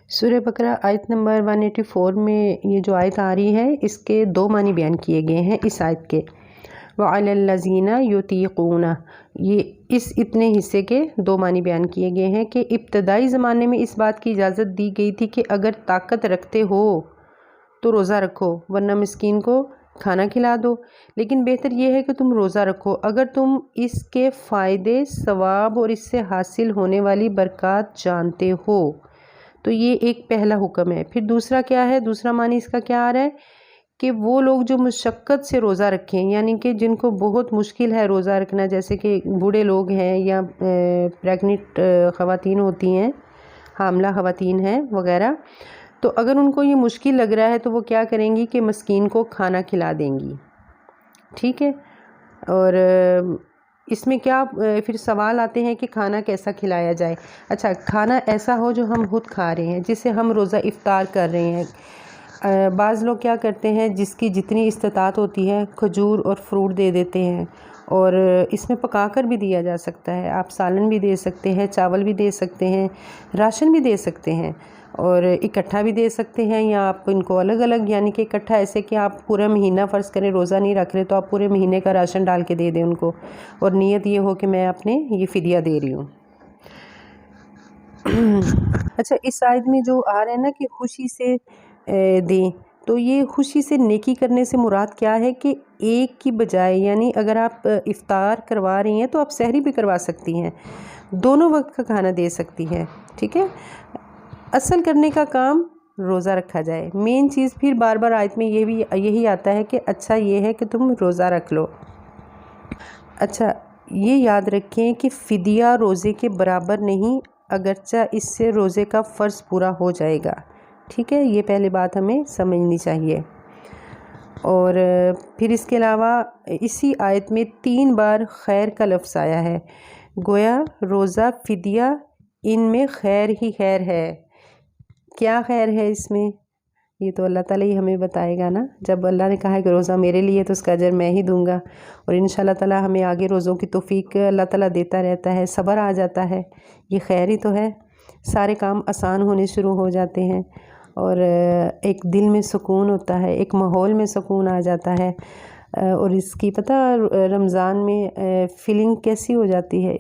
سورہ بقرہ آیت نمبر 184 میں یہ جو آیت آ رہی ہے اس کے دو معنی بیان کیے گئے ہیں اس آیت کے۔ وَعَلَى الَّذِينَ يُطِيقُونَ، یہ اس اتنے حصے کے دو معنی بیان کیے گئے ہیں کہ ابتدائی زمانے میں اس بات کی اجازت دی گئی تھی کہ اگر طاقت رکھتے ہو تو روزہ رکھو ورنہ مسکین کو کھانا کھلا دو، لیکن بہتر یہ ہے کہ تم روزہ رکھو اگر تم اس کے فائدے، ثواب اور اس سے حاصل ہونے والی برکات جانتے ہو۔ تو یہ ایک پہلا حکم ہے۔ پھر دوسرا کیا ہے؟ دوسرا معنی اس کا کیا آ رہا ہے کہ وہ لوگ جو مشقت سے روزہ رکھیں، یعنی کہ جن کو بہت مشکل ہے روزہ رکھنا، جیسے کہ بوڑھے لوگ ہیں یا پریگننٹ خواتین ہوتی ہیں، حاملہ خواتین ہیں وغیرہ، تو اگر ان کو یہ مشکل لگ رہا ہے تو وہ کیا کریں گی کہ مسکین کو کھانا کھلا دیں گی، ٹھیک ہے۔ اور اس میں کیا پھر سوال آتے ہیں کہ کھانا کیسا کھلایا جائے؟ اچھا، کھانا ایسا ہو جو ہم خود کھا رہے ہیں، جسے ہم روزہ افطار کر رہے ہیں۔ بعض لوگ کیا کرتے ہیں، جس کی جتنی استطاعت ہوتی ہے کھجور اور فروٹ دے دیتے ہیں، اور اس میں پکا کر بھی دیا جا سکتا ہے، آپ سالن بھی دے سکتے ہیں، چاول بھی دے سکتے ہیں، راشن بھی دے سکتے ہیں، اور اکٹھا بھی دے سکتے ہیں، یا آپ ان کو الگ الگ، یعنی کہ اکٹھا ایسے کہ آپ پورا مہینہ فرض کریں روزہ نہیں رکھ رہے تو آپ پورے مہینے کا راشن ڈال کے دے دیں ان کو، اور نیت یہ ہو کہ میں اپنے یہ فدیہ دے رہی ہوں۔ اچھا، اس آیت میں جو آ رہا ہے نا کہ خوشی سے دیں، تو یہ خوشی سے نیکی کرنے سے مراد کیا ہے کہ ایک کی بجائے، یعنی اگر آپ افطار کروا رہی ہیں تو آپ سحری بھی کروا سکتی ہیں، دونوں وقت کا کھانا دے سکتی ہیں، ٹھیک ہے۔ اصل کرنے کا کام روزہ رکھا جائے، مین چیز پھر بار بار آیت میں یہی آتا ہے کہ اچھا یہ ہے کہ تم روزہ رکھ لو۔ اچھا، یہ یاد رکھیں کہ فدیہ روزے کے برابر نہیں، اگرچہ اس سے روزے کا فرض پورا ہو جائے گا، ٹھیک ہے، یہ پہلی بات ہمیں سمجھنی چاہیے۔ اور پھر اس کے علاوہ اسی آیت میں 3 بار خیر کا لفظ آیا ہے، گویا روزہ، فدیہ، ان میں خیر ہی خیر ہے۔ کیا خیر ہے اس میں؟ یہ تو اللہ تعالیٰ ہی ہمیں بتائے گا نا، جب اللہ نے کہا ہے کہ روزہ میرے لیے تو اس کا اجر میں ہی دوں گا، اور انشاءاللہ تعالیٰ ہمیں آگے روزوں کی توفیق اللہ تعالیٰ دیتا رہتا ہے، صبر آ جاتا ہے، یہ خیر ہی تو ہے، سارے کام آسان ہونے شروع ہو جاتے ہیں، اور ایک دل میں سکون ہوتا ہے، ایک ماحول میں سکون آ جاتا ہے، اور اس کی پتہ رمضان میں فیلنگ کیسی ہو جاتی ہے،